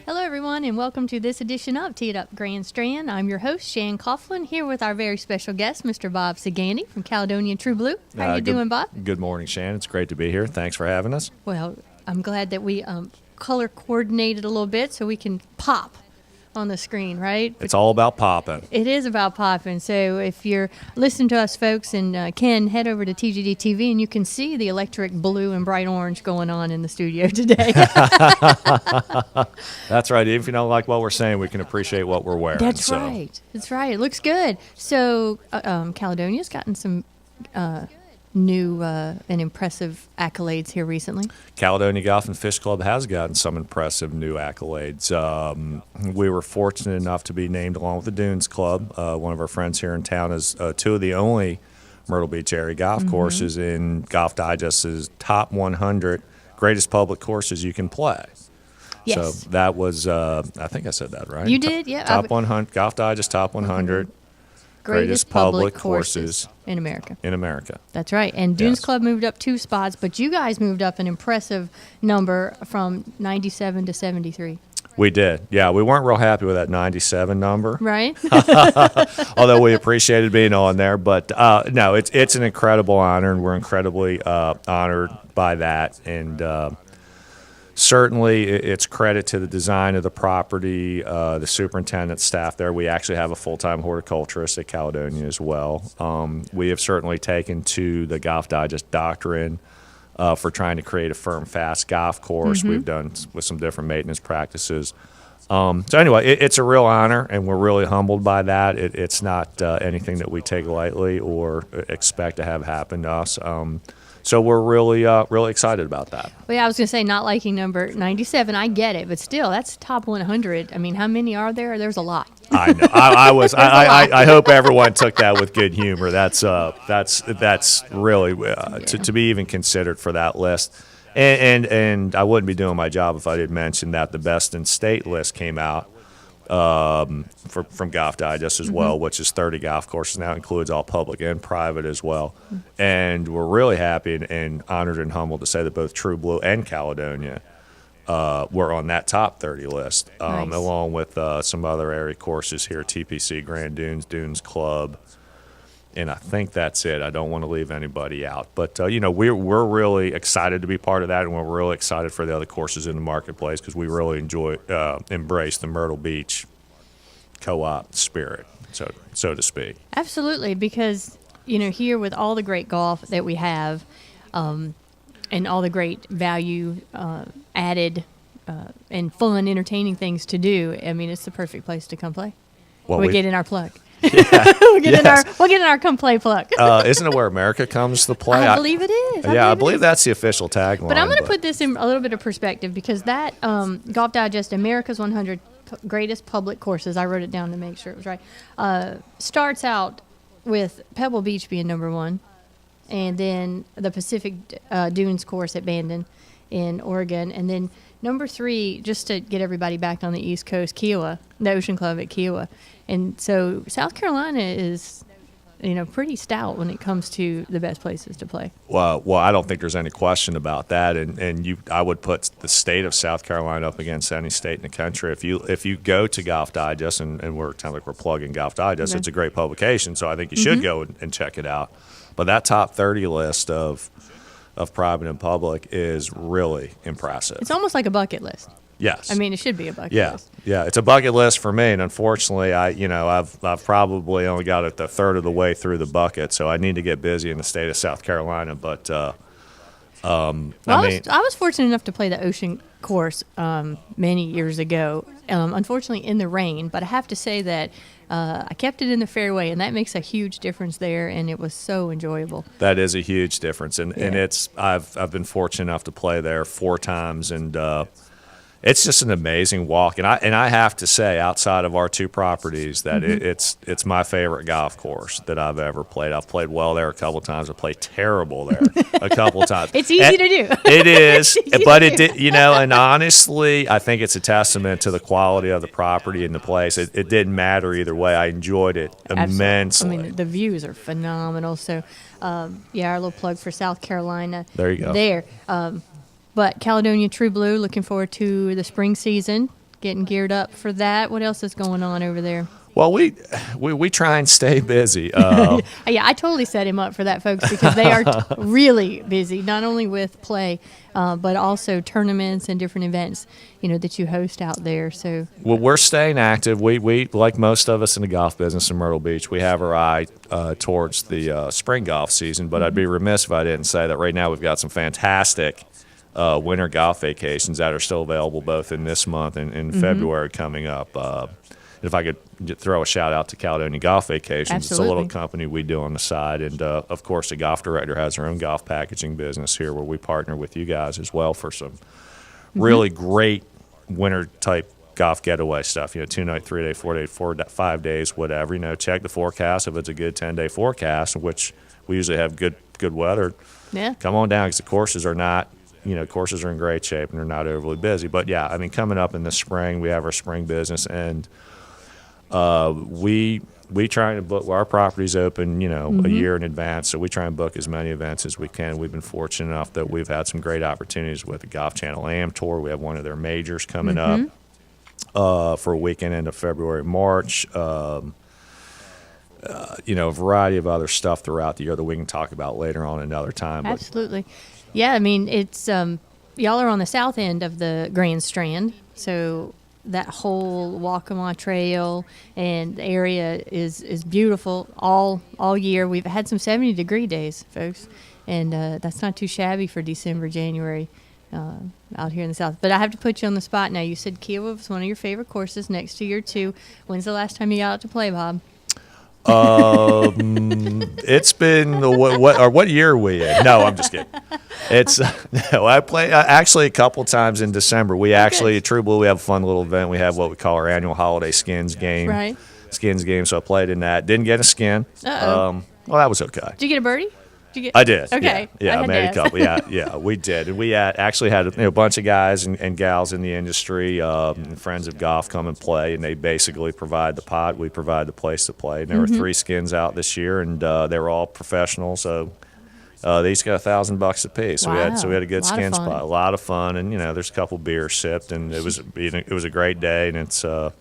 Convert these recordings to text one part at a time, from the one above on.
Hello, everyone, and welcome to this edition of Tee It Up Grand Strand. I'm your host, Shan Coughlin, here with our very special guest, Mr. Bob Sagani from Caledonia True Blue. How you doing, Bob? Good morning, Shan. It's great to be here. Thanks for having us. Well, I'm glad that we color coordinated a little bit so we can pop on the screen, right? It's all about popping. It is about popping. So if you're listening to us, folks, and Ken, head over to TGD TV and you can see the electric blue and bright orange going on in the studio today. That's right. Even if you don't like what we're saying, we can appreciate what we're wearing. That's right. That's right. It looks good. So Caledonia's gotten some new and impressive accolades here recently. Caledonia Golf and Fish Club has gotten some impressive new accolades. We were fortunate enough to be named along with the Dunes Club. One of our friends here in town is two of the only Myrtle Beach area golf courses in Golf Digest's top 100 greatest public courses you can play. Yes. So that was, I think I said that right. You did, yeah. Top 100, Golf Digest top 100 greatest public courses in America. In America. That's right. And Dunes Yes. Club moved up 2 spots, but you guys moved up an impressive number from 97 to 73. We did. Yeah, we weren't real happy with that 97 number. Right? Although we appreciated being on there. But no, it's an incredible honor, and we're incredibly honored by that. And certainly it's credit to the design of the property, the superintendent staff there. We actually have a full-time horticulturist at Caledonia as well. We have certainly taken to the Golf Digest doctrine for trying to create a firm, fast golf course. We've done with some different maintenance practices. So anyway, it's a real honor, and we're really humbled by that. It's not anything that we take lightly or expect to have happen to us. So we're really excited about that. Well, yeah, I was going to say not liking number 97. I get it, but still, that's top 100. I mean, how many are there? There's a lot. I know. I hope everyone took that with good humor. That's really to be even considered for that list. And I wouldn't be doing my job if I didn't mention that the best in state list came out from Golf Digest as well, which is 30 golf courses now, includes all public and private as well. And we're really happy and honored and humbled to say that both True Blue and Caledonia were on that top 30 list, Nice. along with some other area courses here, TPC, Grand Dunes, Dunes Club. And I think that's it. I don't want to leave anybody out. But, we're really excited to be part of that, and we're really excited for the other courses in the marketplace because we really embrace the Myrtle Beach co-op spirit, so to speak. Absolutely, because, here with all the great golf that we have and all the great value added and fun, entertaining things to do, I mean, it's the perfect place to come play. Well, we get in our plug. Yeah. we'll get in our come play plug. Isn't it where America comes to play? I believe it is. I believe that's the official tagline. But I'm going to put this in a little bit of perspective because that Golf Digest America's 100 Greatest Public Courses, I wrote it down to make sure it was right, starts out with Pebble Beach being number 1, and then the Pacific Dunes course at Bandon in Oregon, and then number 3, just to get everybody back on the East Coast, Kiowa, the Ocean Club at Kiowa. And so South Carolina is, pretty stout when it comes to the best places to play. Well, I don't think there's any question about that. And I would put the state of South Carolina up against any state in the country. If you go to Golf Digest, and we're kind of like we're plugging Golf Digest, it's a great publication, so I think you should go and check it out. But that top 30 list of private and public is really impressive. It's almost like a bucket list. Yes. I mean, it should be a bucket list. Yeah, it's a bucket list for me, and unfortunately, I've probably only got it a third of the way through the bucket, so I need to get busy in the state of South Carolina. But I was fortunate enough to play the Ocean course many years ago, unfortunately in the rain. But I have to say that I kept it in the fairway, and that makes a huge difference there, and it was so enjoyable. That is a huge difference, and I've been fortunate enough to play there 4 times, and it's just an amazing walk, and I have to say, outside of our 2 properties, that it's my favorite golf course that I've ever played. I've played well there a couple times. I played terrible there a couple times. It's easy to do. It is, but it did, and honestly, I think it's a testament to the quality of the property and the place. It didn't matter either way. I enjoyed it immensely. I mean, the views are phenomenal. So, our little plug for South Carolina. There you go. There. But Caledonia True Blue, looking forward to the spring season getting geared up for that. What else is going on over there? Well, we try and stay busy. Yeah, I totally set him up for that, folks, because they are really busy, not only with play, but also tournaments and different events, that you host out there. So, well, we're staying active. We like most of us in the golf business in Myrtle Beach, we have our eye towards the spring golf season. But I'd be remiss if I didn't say that right now we've got some fantastic winter golf vacations that are still available both in this month and in February coming up. If I could throw a shout out to Caledonia Golf Vacations, Absolutely. It's a little company we do on the side, and of course the golf director has her own golf packaging business here, where we partner with you guys as well for some really great winter type golf getaway stuff. 2-night, 3-day, 4-day, 5 days, whatever. Check the forecast. If it's a good 10-day forecast, which we usually have good weather, yeah. come on down, because the courses are not. Courses are in great shape and they're not overly busy. But yeah, coming up in the spring, we have our spring business, and we try to book our properties open, a year in advance. So we try and book as many events as we can. We've been fortunate enough that we've had some great opportunities with the Golf Channel AM Tour. We have one of their majors coming up for a weekend into February, March. A variety of other stuff throughout the year that we can talk about later on another time. Absolutely. Yeah, it's y'all are on the south end of the Grand Strand, so that whole Waccamaw Trail and the area is beautiful all year. We've had some 70-degree days, folks, and that's not too shabby for December, January out here in the south. But I have to put you on the spot now. You said Kiowa was one of your favorite courses next to your two. When's the last time you got out to play, Bob? It's been what year are we in? No, I'm just kidding. It's no, I play actually a couple times in December. We actually at True Blue, we have a fun little event. We have what we call our annual holiday skins game. Right. Skins game. So I played in that. Didn't get a skin. Uh-oh. Well, that was okay. Did you get a birdie? I did. Okay. Yeah, I made a a couple. Yeah, we did. And we actually had a bunch of guys and gals in the industry, friends of golf, come and play, and they basically provide the pot. We provide the place to play. And there were 3 skins out this year, and they were all professional. So they each got $1,000 a piece. So Wow. we had a good skin fun. spot, a lot of fun, and there's a couple beers sipped, and it was a great day, and it's a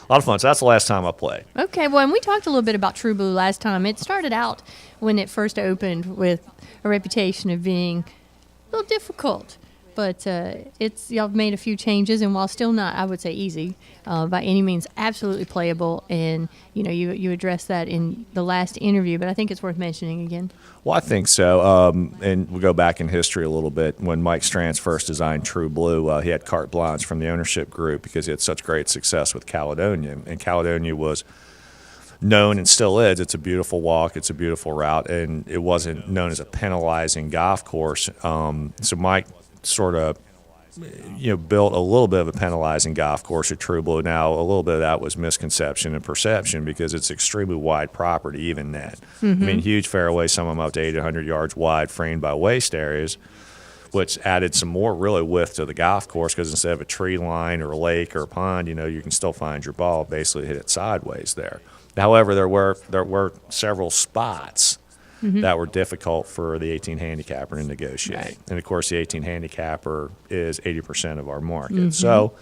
lot of fun. So that's the last time I played. Okay, well, and we talked a little bit about True Blue last time. It started out when it first opened with a reputation of being a little difficult, but y'all made a few changes, and while still not, I would say, easy by any means, absolutely playable. And you addressed that in the last interview, but I think it's worth mentioning again. Well, I think so. And we'll go back in history a little bit. When Mike Strand first designed True Blue, he had carte blanche from the ownership group because he had such great success with Caledonia. And Caledonia was known, and still is, it's a beautiful walk, it's a beautiful route, and it wasn't known as a penalizing golf course. So Mike sort of built a little bit of a penalizing golf course at True Blue. Now, a little bit of that was misconception and perception because it's extremely wide property even then. Huge fairways, some of them up to 800 yards wide, framed by waste areas, which added some more really width to the golf course because instead of a tree line or a lake or a pond, you can still find your ball, basically hit it sideways there. However, there were several spots that were difficult for the 18 handicapper to negotiate. Right. And, of course, the 18 handicapper is 80% of our market. So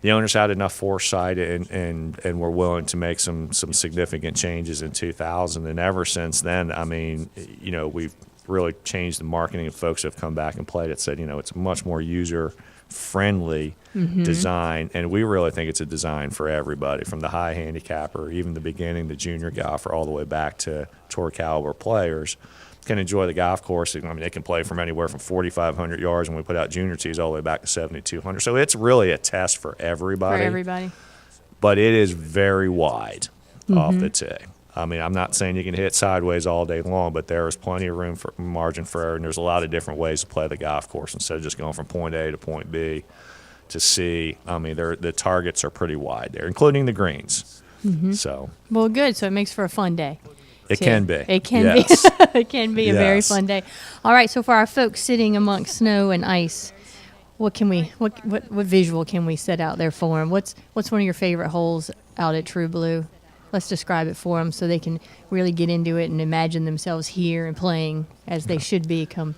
the owners had enough foresight and were willing to make some significant changes in 2000. And ever since then, we've really changed the marketing, and folks have come back and played it, said, it's a much more user-friendly design, and we really think it's a design for everybody, from the high handicapper, even the beginning, the junior golfer, all the way back to tour caliber players can enjoy the golf course. They can play from anywhere from 4,500 yards, and we put out junior tees all the way back to 7,200. So it's really a test for everybody. But it is very wide off the tee. I'm not saying you can hit sideways all day long, but there is plenty of room for margin for error, and there's a lot of different ways to play the golf course instead of just going from point A to point B to C. The targets are pretty wide there, including the greens. So, well, good. So it makes for a fun day. It can be. It can yes. be. It can be a very fun day. All right. So for our folks sitting amongst snow and ice, what visual can we set out there for them? What's one of your favorite holes out at True Blue? Let's describe it for them so they can really get into it and imagine themselves here and playing as they should be come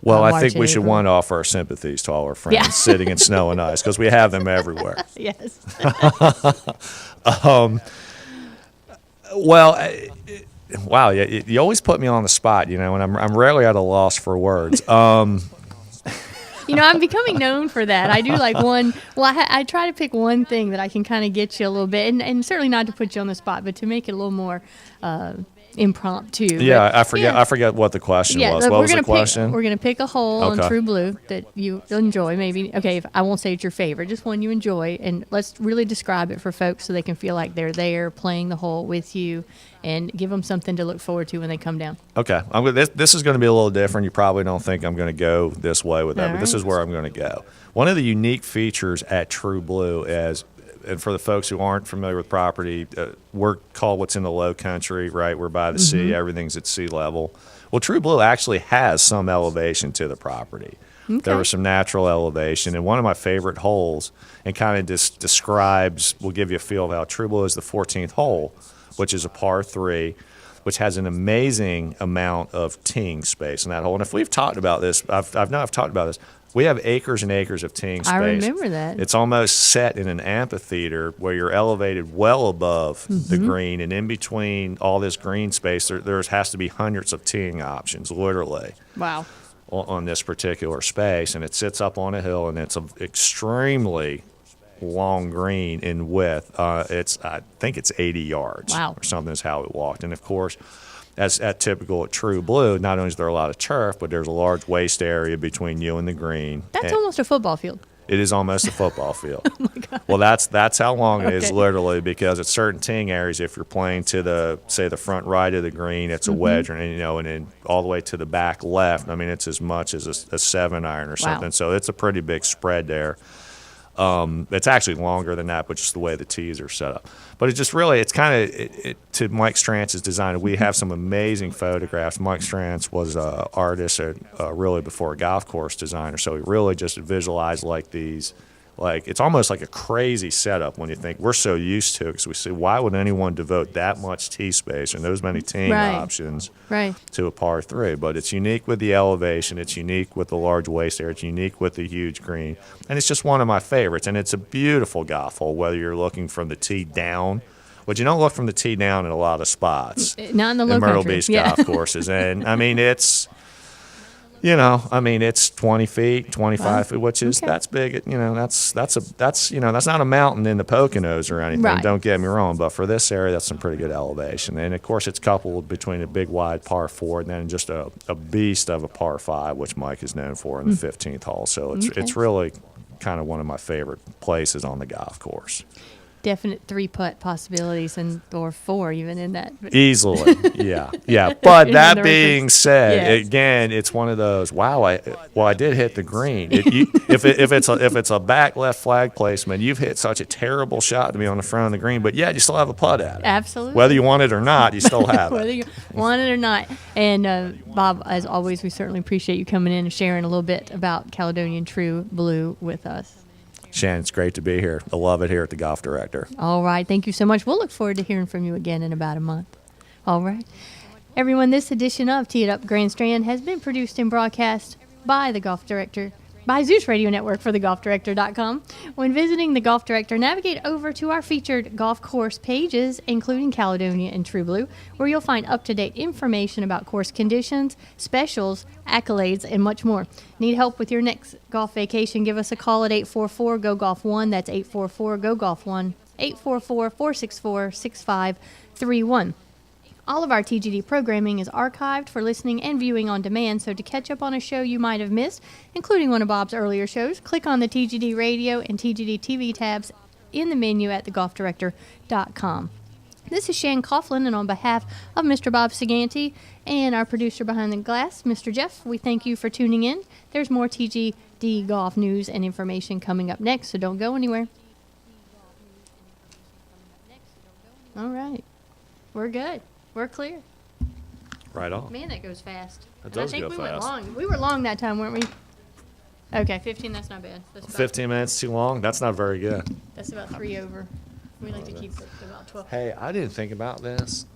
Well, I think March we and should April. one offer our sympathies to all our friends Yeah. sitting in snow and ice because we have them everywhere. Yes. Well, wow, you always put me on the spot, and I'm rarely at a loss for words. You know, I'm becoming known for that. I do like one. Well, I try to pick one thing that I can kind of get you a little bit, and certainly not to put you on the spot, but to make it a little more impromptu. Yeah, But, I forget what the question was. look, What we're was the gonna question? We're gonna pick a hole on Okay. True Blue that you enjoy. Maybe I won't say it's your favorite, just one you enjoy, and let's really describe it for folks so they can feel like they're there playing the hole with you, and give them something to look forward to when they come down. Okay, this is going to be a little different. You probably don't think I'm going to go this way with that, All but this right. is where I'm going to go. One of the unique features at True Blue is, and for the folks who aren't familiar with property, we're called what's in the low country, right? We're by the sea, everything's at sea level. Well, True Blue actually has some elevation to the property. Okay. There was some natural elevation, and one of my favorite holes, and kind of just describes, will give you a feel of how True Blue is the 14th hole, which is a par 3, which has an amazing amount of teeing space in that hole. And if we've talked about this, I've talked about this. We have acres and acres of teeing space. I remember that. It's almost set in an amphitheater where you're elevated well above the green, and in between all this green space, there has to be hundreds of teeing options, literally, Wow. on this particular space. And it sits up on a hill, and it's an extremely long green in width. I think it's 80 yards. Wow. Or something is how it walked. And of course, as typical at True Blue, not only is there a lot of turf, but there's a large waste area between you and the green. That's And almost a football field. it is almost a football field. Oh my God. Well, that's how long it is, Okay. literally, because at certain teeing areas, if you're playing to the front right of the green, it's a wedge, and then all the way to the back left. I mean, it's as much as a 7-iron or something. So it's a pretty big spread there. It's actually longer than that, but just the way the tees are set up. But it's kind of to Mike Strantz's design. We have some amazing photographs. Mike Strand was an artist, really before a golf course designer. So he really just visualized like these. Like, it's almost like a crazy setup when you think we're so used to it, because we see, why would anyone devote that much tee space and those many teeing Right. options Right. to a par 3? But it's unique with the elevation, it's unique with the large waste area, it's unique with the huge green, and it's just one of my favorites. And it's a beautiful golf hole, whether you're looking from the tee down, but you don't look from the tee down in a lot of spots. Not in the low Myrtle country. Beach Yeah. golf courses. And I mean, it's 20 feet, 25 feet, which is, Okay. that's big. That's not a mountain in the Poconos or anything. Right. Don't get me wrong, but for this area, that's some pretty good elevation. And of course, it's coupled between a big wide par 4 and then just a beast of a par 5, which Mike is known for in the 15th hole. So Okay. it's really kind of one of my favorite places on the golf course. Definite 3-putt possibilities, or 4 even in that. Easily, yeah. But In that the being reference. said, Yes. again, it's one of those. Wow, I did hit the green. If it's a back left flag placement, you've hit such a terrible shot to be on the front of the green, but yet you still have a putt at it. Absolutely. Whether you want it or not, you still have Whether it. you want it or not. And Bob, as always, we certainly appreciate you coming in and sharing a little bit about Caledonian True Blue with us. Shannon, it's great to be here. I love it here at the Golf Director. All right. Thank you so much. We'll look forward to hearing from you again in about a month. All right. Everyone, this edition of Tee It Up Grand Strand has been produced and broadcast by the Golf Director, by Zeus Radio Network for thegolfdirector.com. When visiting the Golf Director, navigate over to our featured golf course pages, including Caledonia and True Blue, where you'll find up-to-date information about course conditions, specials, accolades, and much more. Need help with your next golf vacation? Give us a call at 844-GO-GOLF-1. That's 844-GO-GOLF-1, 844-464-6531. All of our TGD programming is archived for listening and viewing on demand, so to catch up on a show you might have missed, including one of Bob's earlier shows, click on the TGD Radio and TGD TV tabs in the menu at thegolfdirector.com. This is Shan Coughlin, and on behalf of Mr. Bob Sagante and our producer behind the glass, Mr. Jeff, we thank you for tuning in. There's more TGD golf news and information coming up next, so don't go anywhere. All right. We're good. We're clear. Right on. Man, that goes fast. It And does I think go we went fast. long. We were long that time, weren't we? Okay, 15, that's not bad. That's about, 15 minutes too long? That's not very good. That's about 3 over. We like to keep it to about 12. Hey, I didn't think about this.